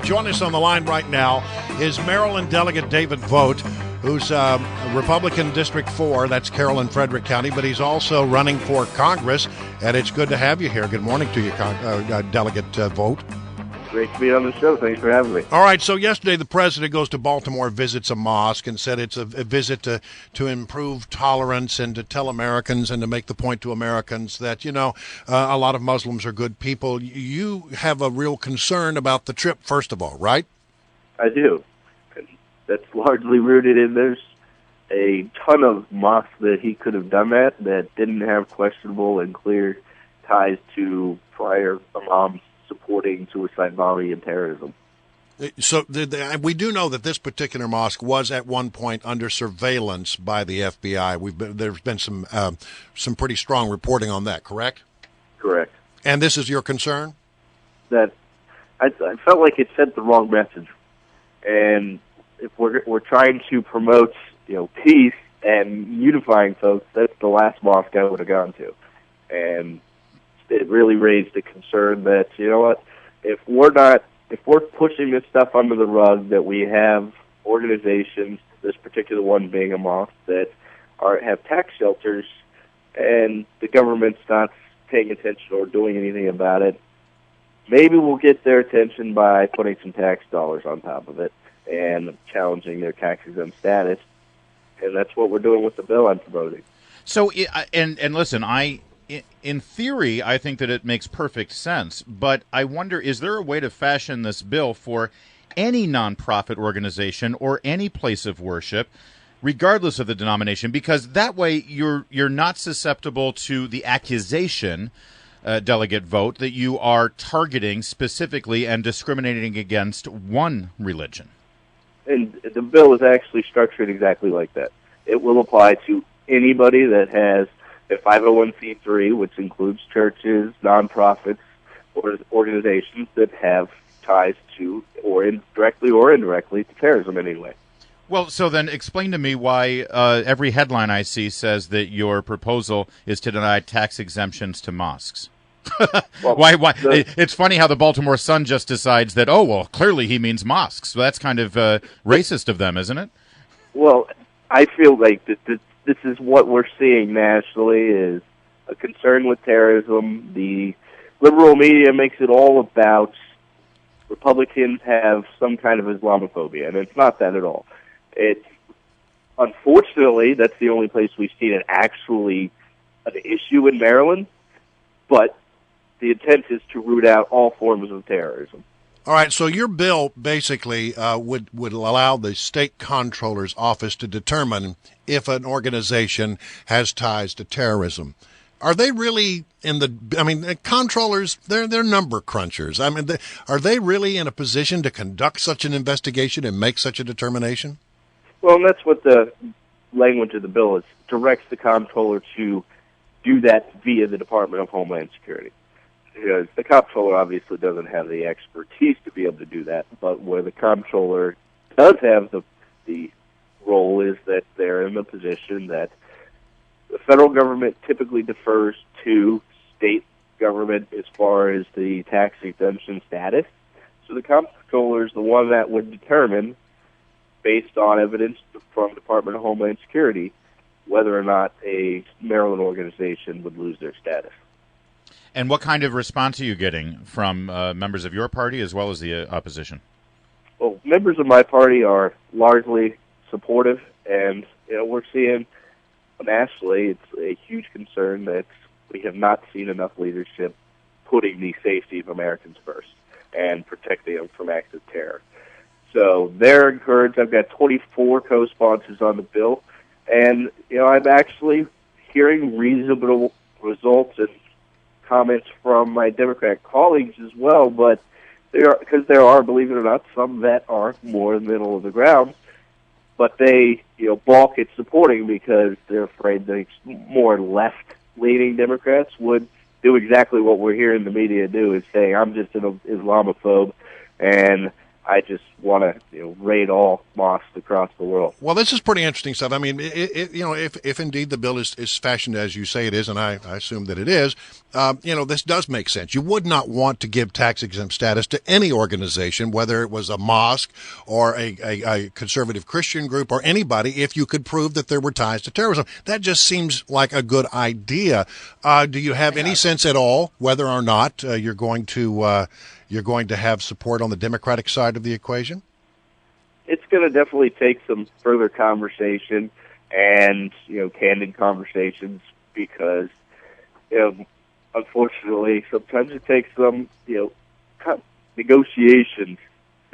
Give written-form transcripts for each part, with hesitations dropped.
Join us on the line right now is Maryland Delegate David Vogt, who's Republican District 4, that's Carroll and Frederick County, but he's also running for Congress, and it's good to have you here. Good morning to you, Delegate Vogt. Great to be on the show. Thanks for having me. All right, so yesterday the president goes to Baltimore, visits a mosque, and said it's a visit to improve tolerance and to tell Americans and to make the point to Americans that, a lot of Muslims are good people. You have a real concern about the trip, first of all, right? I do. And that's largely rooted in there's a ton of mosques that he could have done that didn't have questionable and clear ties to prior imams supporting suicide bombing and terrorism. So we do know that this particular mosque was at one point under surveillance by the FBI. There's been some pretty strong reporting on that, correct? Correct. And this is your concern? That I felt like it sent the wrong message. And if we're trying to promote peace and unifying folks, that's the last mosque I would have gone to. And it really raised the concern that, if we're pushing this stuff under the rug, that we have organizations, this particular one being a mosque, that have tax shelters, and the government's not paying attention or doing anything about it, maybe we'll get their attention by putting some tax dollars on top of it and challenging their tax-exempt status. And that's what we're doing with the bill I'm promoting. So, and listen, in theory, I think that it makes perfect sense, but I wonder, is there a way to fashion this bill for any nonprofit organization or any place of worship, regardless of the denomination? Because that way you're not susceptible to the accusation, Delegate Vogt, that you are targeting specifically and discriminating against one religion. And the bill is actually structured exactly like that. It will apply to anybody that has a 501c3, which includes churches, nonprofits, or organizations that have ties to, or directly or indirectly, to terrorism in any way. Well, so then explain to me why every headline I see says that your proposal is to deny tax exemptions to mosques. Well, why? It's funny how the Baltimore Sun just decides that, clearly he means mosques. So that's kind of racist of them, isn't it? Well, I feel like this is what we're seeing nationally, is a concern with terrorism. The liberal media makes it all about Republicans have some kind of Islamophobia, and it's not that at all. Unfortunately, that's the only place we've seen it actually an issue in Maryland, but the intent is to root out all forms of terrorism. All right, so your bill basically would allow the state comptroller's office to determine if an organization has ties to terrorism. Are they really comptrollers, they're number crunchers. Are they really in a position to conduct such an investigation and make such a determination? Well, and that's what the language of the bill is. Directs the comptroller to do that via the Department of Homeland Security. Because the comptroller obviously doesn't have the expertise to be able to do that, but where the comptroller does have the role is that they're in the position that the federal government typically defers to state government as far as the tax exemption status. So the comptroller is the one that would determine, based on evidence from the Department of Homeland Security, whether or not a Maryland organization would lose their status. And what kind of response are you getting from members of your party as well as the opposition? Well, members of my party are largely supportive, and we're seeing nationally it's a huge concern that we have not seen enough leadership putting the safety of Americans first and protecting them from acts of terror. So they're encouraged. I've got 24 co-sponsors on the bill, and I'm actually hearing reasonable results and comments from my Democrat colleagues as well, but there are, believe it or not, some that are more middle of the ground, but they balk at supporting because they're afraid the more left-leaning Democrats would do exactly what we're hearing the media do, is say, I'm just an Islamophobe, and I just want to raid all mosques across the world. Well, this is pretty interesting stuff. I mean, if indeed the bill is fashioned as you say it is, and I assume that it is, this does make sense. You would not want to give tax-exempt status to any organization, whether it was a mosque or a conservative Christian group or anybody, if you could prove that there were ties to terrorism. That just seems like a good idea. Do you have any sense at all whether or not you're going to have support on the Democratic side of the equation? It's going to definitely take some further conversation and, candid conversations because, unfortunately, sometimes it takes some, negotiations,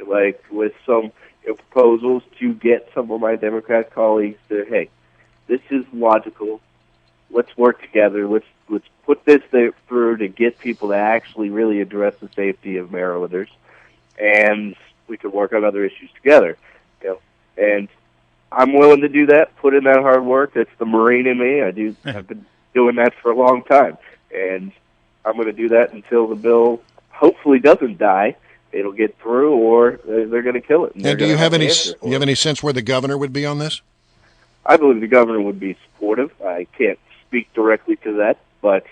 like with some proposals to get some of my Democrat colleagues to, hey, this is logical. Let's work together. Let's put this through to get people to actually really address the safety of Marylanders, and we could work on other issues together. And I'm willing to do that. Put in that hard work. That's the Marine in me. I've been doing that for a long time, and I'm going to do that until the bill hopefully doesn't die. It'll get through, or they're going to kill it. And do you have any sense where the governor would be on this? I believe the governor would be supportive. I can't speak directly to that, but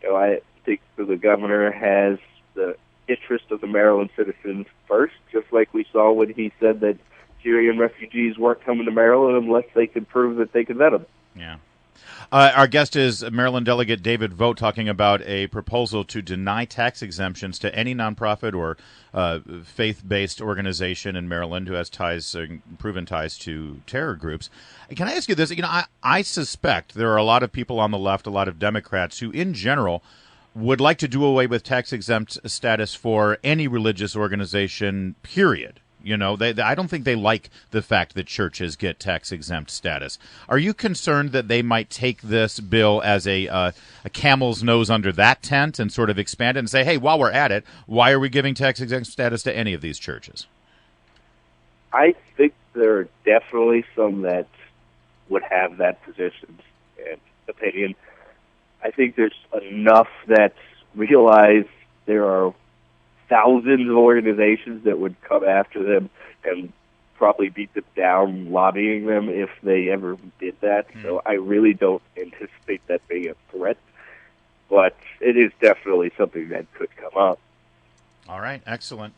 I think the governor has the interest of the Maryland citizens first, just like we saw when he said that Syrian refugees weren't coming to Maryland unless they could prove that they could vet them. Yeah. Our guest is Maryland Delegate David Vogt, talking about a proposal to deny tax exemptions to any nonprofit or faith-based organization in Maryland who has proven ties to terror groups. Can I ask you this? I suspect there are a lot of people on the left, a lot of Democrats, who in general would like to do away with tax-exempt status for any religious organization, period. I don't think they like the fact that churches get tax-exempt status. Are you concerned that they might take this bill as a camel's nose under that tent and sort of expand it and say, hey, while we're at it, why are we giving tax-exempt status to any of these churches? I think there are definitely some that would have that position and opinion. I think there's enough that realize there are thousands of organizations that would come after them and probably beat them down, lobbying them if they ever did that. So I really don't anticipate that being a threat, but it is definitely something that could come up. All right, excellent.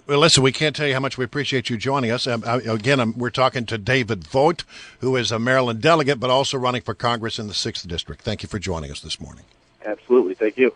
Well, listen, we can't tell you how much we appreciate you joining us. We're talking to David Vogt, who is a Maryland delegate, but also running for Congress in the 6th District. Thank you for joining us this morning. Absolutely. Thank you.